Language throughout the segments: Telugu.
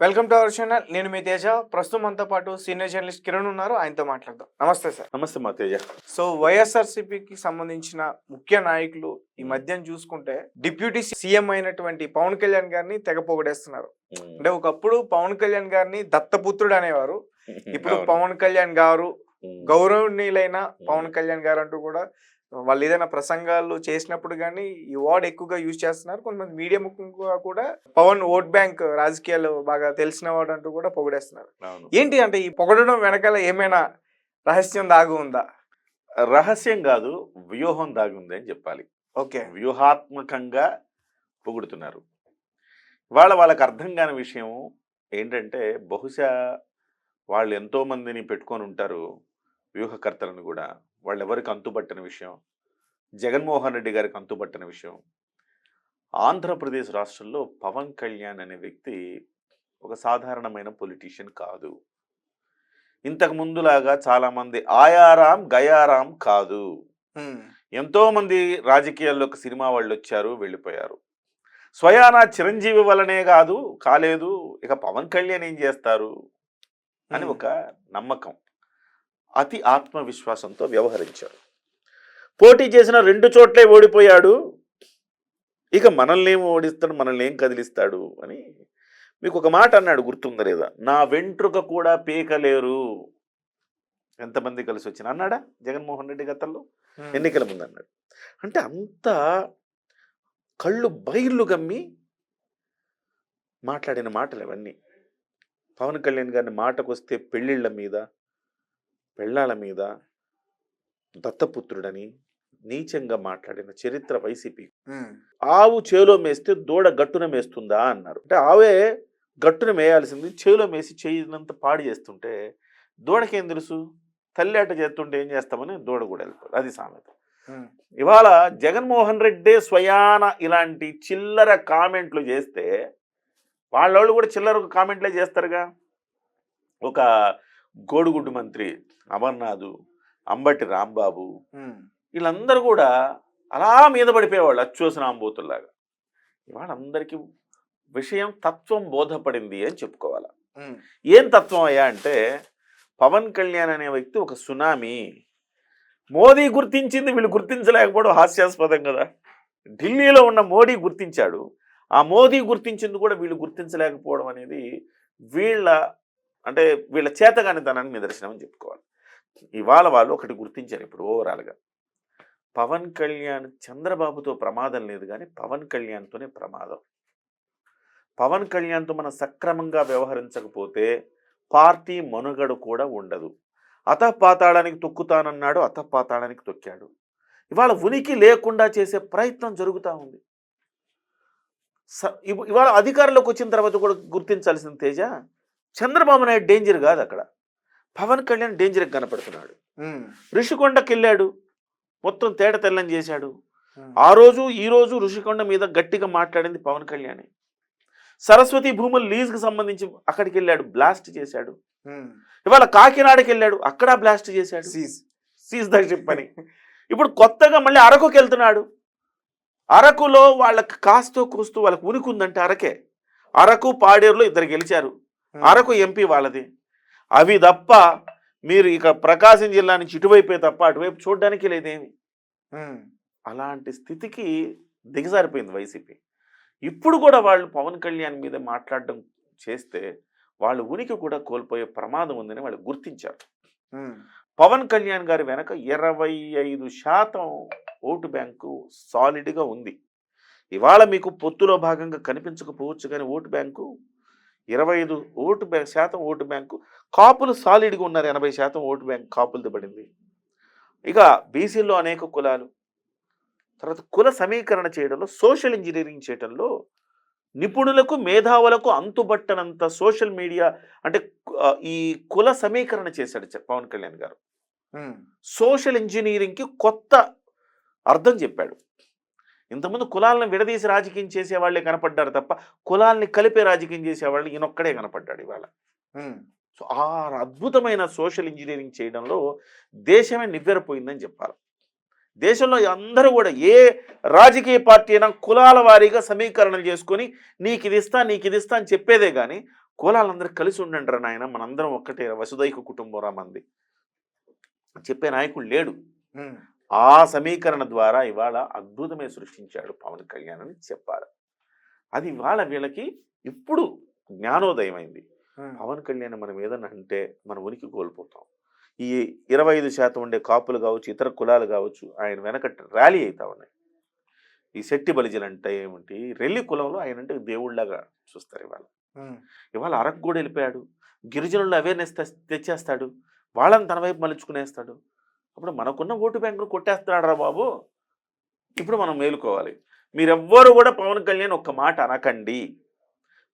Welcome to our channel. నేను మీ తేజ. ప్రస్తుతం మనతో పాటు సీనియర్ జర్నలిస్ట్ కిరణ్ ఉన్నారు. ఆయనతో మాట్లాడదాం. నమస్తే సార్. నమస్తే మా తేజ. సో వైఎస్ఆర్సీపీకి సంబంధించిన ముఖ్య నాయకులు ఈ మధ్యన చూసుకుంటే డిప్యూటీ సీఎం అయినటువంటి పవన్ కళ్యాణ్ గారిని తెగ పొగిడేస్తున్నారు. అంటే ఒకప్పుడు పవన్ కళ్యాణ్ గారిని దత్తపుత్రుడు అనేవారు. ఇప్పుడు పవన్ కళ్యాణ్ గారు గౌరవనీయులైన పవన్ కళ్యాణ్ గారు అంటూ కూడా వాళ్ళు ఏదైనా ప్రసంగాలు చేసినప్పుడు కానీ ఈ వర్డ్ ఎక్కువగా యూజ్ చేస్తున్నారు. కొంతమంది మీడియా ముఖ్యంగా కూడా పవన్ ఓట్ బ్యాంక్ రాజకీయాలు బాగా తెలిసిన వాడు అంటూ కూడా పొగిడేస్తున్నారు. ఏంటి అంటే ఈ పొగడడం వెనకాల ఏమైనా రహస్యం దాగి ఉందా? రహస్యం కాదు, వ్యూహం దాగి ఉంది అని చెప్పాలి. ఓకే, వ్యూహాత్మకంగా పొగుడుతున్నారు. వాళ్ళకి అర్థం కాని విషయం ఏంటంటే, బహుశా వాళ్ళు ఎంతో మందిని పెట్టుకొని ఉంటారు వ్యూహకర్తలను కూడా. వాళ్ళు ఎవరికి అంతుపట్టిన విషయం, జగన్మోహన్ రెడ్డి గారికి అంతుపట్టిన విషయం, ఆంధ్రప్రదేశ్ రాష్ట్రంలో పవన్ కళ్యాణ్ అనే వ్యక్తి ఒక సాధారణమైన పొలిటీషియన్ కాదు. ఇంతకు ముందులాగా చాలామంది ఆయారాం గయారాం కాదు. ఎంతోమంది రాజకీయాల్లోకి సినిమా వాళ్ళు వచ్చారు, వెళ్ళిపోయారు. స్వయానా చిరంజీవి వల్లనే కాలేదు, ఇక పవన్ కళ్యాణ్ ఏం చేస్తారు అని ఒక నమ్మకం, అతి ఆత్మవిశ్వాసంతో వ్యవహరించారు. పోటీ చేసిన 2 చోట్లే ఓడిపోయాడు, ఇక మనల్ని ఏం ఓడిస్తాడు, మనల్ని ఏం కదిలిస్తాడు అని మీకు ఒక మాట అన్నాడు, గుర్తుందా లేదా? నా వెంట్రుక కూడా పీకలేరు. ఎంతమంది కలిసి వచ్చిన అన్నాడా జగన్మోహన్ రెడ్డి గతంలో ఎన్నికల ముందు అన్నాడు. అంటే అంత కళ్ళు బైర్లు గమ్మి మాట్లాడిన మాటలు అవన్నీ. పవన్ కళ్యాణ్ గారిని మాటకొస్తే పెళ్ళిళ్ళ మీద, పెళ్ళాల మీద, దత్తపుత్రుడని నీచంగా మాట్లాడిన చరిత్ర వైసీపీ. ఆవు చేలో మేస్తే దూడ గట్టున మేస్తుందా అన్నారు. అంటే ఆవే గట్టున మేయాల్సింది, చేలో మేసి చేయినంత పాడు చేస్తుంటే దూడకేం తెలుసు, తల్లేట చేస్తుంటే ఏం చేస్తామని దూడ కూడా వెళ్తారు. అది సామెత. ఇవాళ జగన్మోహన్ రెడ్డే స్వయాన ఇలాంటి చిల్లర కామెంట్లు చేస్తే వాళ్ళు కూడా చిల్లర కామెంట్లే చేస్తారుగా. ఒక గోడుగుడ్డు మంత్రి అమర్నాథ్, అంబటి రాంబాబు, వీళ్ళందరూ కూడా అలా మీద పడిపోయేవాళ్ళు అచ్చోసిన ఆంబోతుల్లాగా. ఇవాళ అందరికీ విషయం, తత్వం బోధపడింది అని చెప్పుకోవాలి. ఏం తత్వం అయ్యా అంటే, పవన్ కళ్యాణ్ అనే వ్యక్తి ఒక సునామీ. మోదీ గుర్తించింది, వీళ్ళు గుర్తించలేకపోవడం హాస్యాస్పదం కదా. ఢిల్లీలో ఉన్న మోడీ గుర్తించాడు, ఆ మోదీ గుర్తించింది కూడా వీళ్ళు గుర్తించలేకపోవడం అనేది వీళ్ళ చేతగానితనానికి నిదర్శనం అని చెప్పుకోవాలి. ఇవాళ వాళ్ళు ఒకటి గుర్తించారు ఇప్పుడు ఓవరాల్గా, పవన్ కళ్యాణ్ చంద్రబాబుతో ప్రమాదం లేదు కానీ పవన్ కళ్యాణ్తోనే ప్రమాదం. పవన్ కళ్యాణ్తో మనం సక్రమంగా వ్యవహరించకపోతే పార్టీ మనుగడ కూడా ఉండదు. అతపాతాళానికి తొక్కుతానన్నాడు, అతపాతాళానికి తొక్కాడు. ఇవాళ ఉనికి లేకుండా చేసే ప్రయత్నం జరుగుతూ ఉంది. ఇవాళ అధికారంలోకి వచ్చిన తర్వాత కూడా గుర్తించాల్సిన తేజ, చంద్రబాబు నాయుడు డేంజర్ కాదు అక్కడ, పవన్ కళ్యాణ్ డేంజర్గా కనపడుతున్నాడు. ఋషికొండకి వెళ్ళాడు, మొత్తం తేట తెల్లం చేశాడు. ఆ రోజు ఈ రోజు ఋషికొండ మీద గట్టిగా మాట్లాడింది పవన్ కళ్యాణ్. సరస్వతి భూముల లీజ్కి సంబంధించి అక్కడికి వెళ్ళాడు, బ్లాస్ట్ చేశాడు. ఇవాళ కాకినాడకి వెళ్ళాడు, అక్కడ బ్లాస్ట్ చేశాడు, సీజ్ ద షిప్ అని. ఇప్పుడు కొత్తగా మళ్ళీ అరకుకి వెళ్తున్నాడు. అరకులో వాళ్ళకి కాస్తో కూస్తూ వాళ్ళకి ఉనికి ఉందంటే అరకే. అరకు పాడేరులో 2 గెలిచారు, అరకు ఎంపీ వాళ్ళది. అవి తప్ప మీరు ఇక ప్రకాశం జిల్లా నుంచి ఇటువైపే తప్ప అటువైపు చూడడానికి లేదేమి. అలాంటి స్థితికి దిగజారిపోయింది వైసీపీ. ఇప్పుడు కూడా వాళ్ళు పవన్ కళ్యాణ్ మీద మాట్లాడడం చేస్తే వాళ్ళు ఉనికి కూడా కోల్పోయే ప్రమాదం ఉందని వాళ్ళు గుర్తించారు. పవన్ కళ్యాణ్ గారి వెనక 25% ఓటు బ్యాంకు సాలిడ్గా ఉంది. ఇవాళ మీకు పొత్తులో భాగంగా కనిపించకపోవచ్చు కానీ ఓటు బ్యాంకు 25% ఓటు బ్యాంకు. కాపులు సాలిడ్గా ఉన్నారు, 80% ఓటు బ్యాంక్ కాపులది పడింది. ఇక బీసీల్లో అనేక కులాలు, తర్వాత కుల సమీకరణ చేయడంలో, సోషల్ ఇంజనీరింగ్ చేయడంలో నిపుణులకు, మేధావులకు అంతుబట్టనంత సోషల్ మీడియా అంటే ఈ కుల సమీకరణ చేశాడు పవన్ కళ్యాణ్ గారు. సోషల్ ఇంజనీరింగ్కి కొత్త అర్థం చెప్పాడు. ఇంతకుముందు కులాలను విడదీసి రాజకీయం చేసేవాళ్ళే కనపడ్డారు తప్ప కులాలని కలిపే రాజకీయం చేసేవాళ్ళు ఈయనొక్కడే కనపడ్డాడు ఇవాళ. సో ఆ అద్భుతమైన సోషల్ ఇంజనీరింగ్ చేయడంలో దేశమే నివ్వెరపోయిందని చెప్పాలి. దేశంలో అందరూ కూడా ఏ రాజకీయ పార్టీ అయినా కులాల వారీగా సమీకరణలు చేసుకొని నీకు ఇది ఇస్తా అని చెప్పేదే కానీ కులాలందరూ కలిసి ఉండండి రా నాయన, మనందరం ఒక్కటే, వసుదైక కుటుంబం రా మంది చెప్పే నాయకుడు లేడు. ఉమ్, ఆ సమీకరణ ద్వారా ఇవాళ అద్భుతమే సృష్టించాడు పవన్ కళ్యాణ్ అని చెప్పాలి. అది ఇవాళ వీళ్ళకి ఇప్పుడు జ్ఞానోదయం అయింది. ఉమ్, పవన్ కళ్యాణ్ మనం ఏదన్నా అంటే మన ఉనికి కోల్పోతాం. ఈ 25% ఉండే కాపులు కావచ్చు, ఇతర కులాలు కావచ్చు, ఆయన వెనక ర్యాలీ అవుతా ఉన్నాయి. ఈ శెట్టి బలిజలు అంటే ఏమిటి, రెల్లి కులంలో ఆయన అంటే దేవుళ్ళగా చూస్తారు. ఉమ్, ఇవాళ అరకు కూడా వెళ్ళిపోయాడు. గిరిజనుల్లో అవేర్నెస్ తెచ్చేస్తాడు, వాళ్ళని తన వైపు మలుచుకునేస్తాడు. అప్పుడు మనకున్న ఓటు బ్యాంకును కొట్టేస్తున్నాడు రా బాబు. ఇప్పుడు మనం మేలుకోవాలి. మీరెవ్వరు కూడా పవన్ కళ్యాణ్ ఒక్క మాట అనకండి.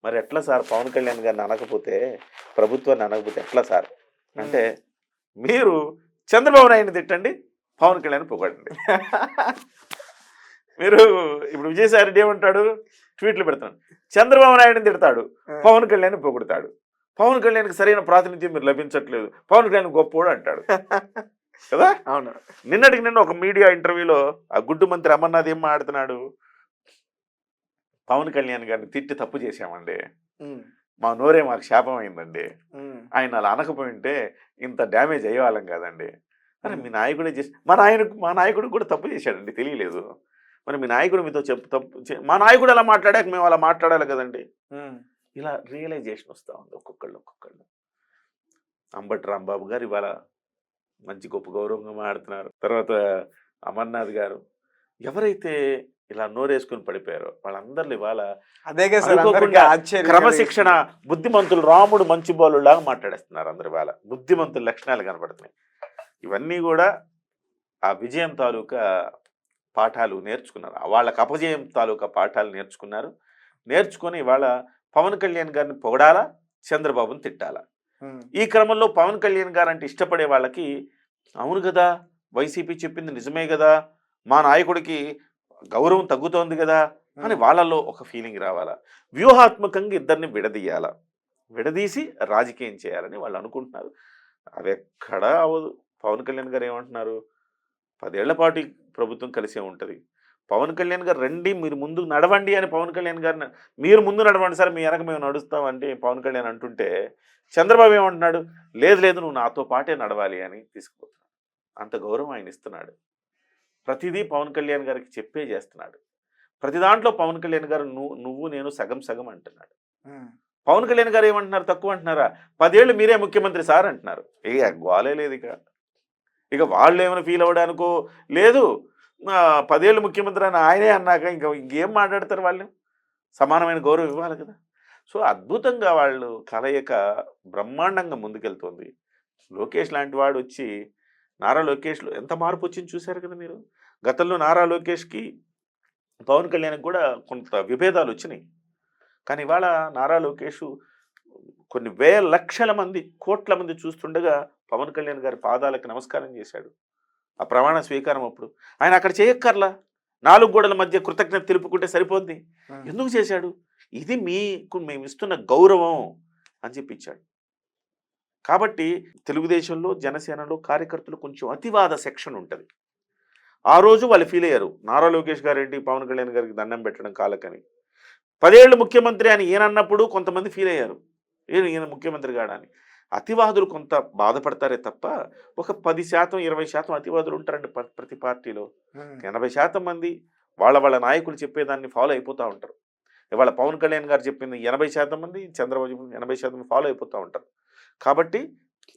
మరి ఎట్లా సార్, పవన్ కళ్యాణ్ గారిని అనకపోతే, ప్రభుత్వాన్ని అనకపోతే ఎట్లా సార్ అంటే, మీరు చంద్రబాబు నాయుడిని తిట్టండి, పవన్ కళ్యాణ్ పొగడండి. మీరు ఇప్పుడు విజయసాయి రెడ్డి ఏమంటాడు, ట్వీట్లు పెడతాడు, చంద్రబాబు నాయుడిని తిడతాడు, పవన్ కళ్యాణ్ పొగుడతాడు. పవన్ కళ్యాణ్కి సరైన ప్రాతినిధ్యం మీరు లభించట్లేదు, పవన్ కళ్యాణ్ గొప్పోడు అంటాడు కదా. అవును. నిన్నటికి నిన్న ఒక మీడియా ఇంటర్వ్యూలో ఆ గుడ్డు మంత్రి అమర్నాథ్ ఏం మాట్లాడుతున్నాడు, పవన్ కళ్యాణ్ గారిని తిట్టి తప్పు చేశామండి, ఉమ్, మా నోరే మాకు శాపం అయిందండి, ఉమ్, ఆయన అలా అనకపోయింటే ఇంత డ్యామేజ్ అయ్యేవాళ్ళం కాదండి. అరే మీ నాయకుడే చేసి, మా నాయకుడు కూడా తప్పు చేశాడండి, తెలియలేదు. మరి మీ నాయకుడు మీతో మా నాయకుడు అలా మాట్లాడాక మేము అలా మాట్లాడాలి కదండి. ఉమ్, ఇలా రియలైజేషన్ వస్తూ ఉంది ఒక్కొక్కళ్ళు. అంబటి రాంబాబు గారు ఇవాళ మంచి గొప్ప గౌరవంగా మాట్లాడుతున్నారు. తర్వాత అమర్నాథ్ గారు, ఎవరైతే ఇలా నోరేసుకుని పడిపోయారో వాళ్ళందరిలో ఇవాళ అదే కదా సార్, అనుకోకుండా అందరికీ ఆశ్చర్యం క్రమశిక్షణ, బుద్ధిమంతులు, రాముడు మంచి బాలులాగా మాట్లాడేస్తున్నారు అందరు. ఇవాళ బుద్ధిమంతుల లక్షణాలు కనబడుతున్నాయి. ఇవన్నీ కూడా ఆ విజయం తాలూకా పాఠాలు నేర్చుకున్నారు, వాళ్ళకి అపజయం తాలూకా పాఠాలు నేర్చుకొని ఇవాళ పవన్ కళ్యాణ్ గారిని పొగడాలా, చంద్రబాబుని తిట్టాలా. ఉమ్, ఈ క్రమంలో పవన్ కళ్యాణ్ గారు అంటే ఇష్టపడే వాళ్ళకి, అవును కదా వైసీపీ చెప్పింది నిజమే కదా, మా నాయకుడికి గౌరవం తగ్గుతోంది కదా అని వాళ్ళల్లో ఒక ఫీలింగ్ రావాలా. వ్యూహాత్మకంగా ఇద్దరిని విడదీసి రాజకీయం చేయాలని వాళ్ళు అనుకుంటున్నారు. అవి ఎక్కడా అవ్వదు. పవన్ కళ్యాణ్ గారు ఏమంటున్నారు, 10 ఏళ్ల పాటు ప్రభుత్వం కలిసే ఉంటుంది, పవన్ కళ్యాణ్ గారు రండి మీరు ముందు నడవండి అని పవన్ కళ్యాణ్ గారిని, మీరు ముందు నడవండి సార్, మీ వెనక మేము నడుస్తామంటే పవన్ కళ్యాణ్ అంటుంటే, చంద్రబాబు ఏమంటున్నాడు, లేదు నువ్వు నాతో పాటే నడవాలి అని తీసుకుపోతున్నాడు. అంత గౌరవం ఆయన ఇస్తున్నాడు. ప్రతిదీ పవన్ కళ్యాణ్ గారికి చెప్పే చేస్తున్నాడు. ప్రతి దాంట్లో పవన్ కళ్యాణ్ గారు నువ్వు నేను సగం అంటున్నాడు. ఉమ్, పవన్ కళ్యాణ్ గారు ఏమంటున్నారు, తక్కువ అంటున్నారా, 10 ఏళ్ళు మీరే ముఖ్యమంత్రి సార్ అంటున్నారు. గోలే లేదు ఇక వాళ్ళు ఏమైనా ఫీల్ అవ్వడానికో లేదు. 10 ఏళ్ళు ముఖ్యమంత్రి అని ఆయనే అన్నాక ఇంకేం మాట్లాడతారు వాళ్ళు, సమానమైన గౌరవం ఇవ్వాలి కదా. సో అద్భుతంగా వాళ్ళు కలయిక బ్రహ్మాండంగా ముందుకెళ్తుంది. లోకేష్ లాంటి వాడు వచ్చి, నారా లోకేష్లో ఎంత మార్పు వచ్చింది చూశారు కదా మీరు. గతంలో నారా లోకేష్కి పవన్ కళ్యాణ్కి కూడా కొంత విభేదాలు వచ్చినాయి, కానీ ఇవాళ నారా లోకేష్ కొన్ని లక్షల మంది, కోట్ల మంది చూస్తుండగా పవన్ కళ్యాణ్ గారి పాదాలకు నమస్కారం చేశాడు. ఆ ప్రమాణ స్వీకారం అప్పుడు ఆయన అక్కడ చేయక్కర్లా, 4 గోడల మధ్య కృతజ్ఞత తెలుపుకుంటే సరిపోద్ది. ఎందుకు చేశాడు, ఇది మీకు మేము ఇస్తున్న గౌరవం అని చెప్పి ఇచ్చాడు. కాబట్టి తెలుగుదేశంలో, జనసేనలో కార్యకర్తలు కొంచెం అతివాద సెక్షన్ ఉంటుంది. ఆ రోజు వాళ్ళు ఫీల్ అయ్యారు, నారా లోకేష్ గారు ఏంటి పవన్ కళ్యాణ్ గారికి దండం పెట్టడం కాలకని. 10 ఏళ్ళు ముఖ్యమంత్రి అని ఈయనన్నప్పుడు కొంతమంది ఫీల్ అయ్యారు, ఈయన ముఖ్యమంత్రి కాడని. అతివాదులు కొంత బాధపడతారే తప్ప ఒక 10%, 20% అతివాదులు ఉంటారండి ప్రతి పార్టీలో. 80% మంది వాళ్ళ నాయకులు చెప్పేదాన్ని ఫాలో అయిపోతూ ఉంటారు. ఇవాళ పవన్ కళ్యాణ్ గారు చెప్పింది 80% మంది, చంద్రబాబు 80% ఫాలో అయిపోతూ ఉంటారు. కాబట్టి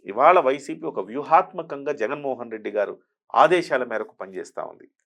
ఇవాళ వైసీపీ ఒక వ్యూహాత్మకంగా జగన్మోహన్ రెడ్డి గారు ఆదేశాల మేరకు పనిచేస్తూ ఉంది.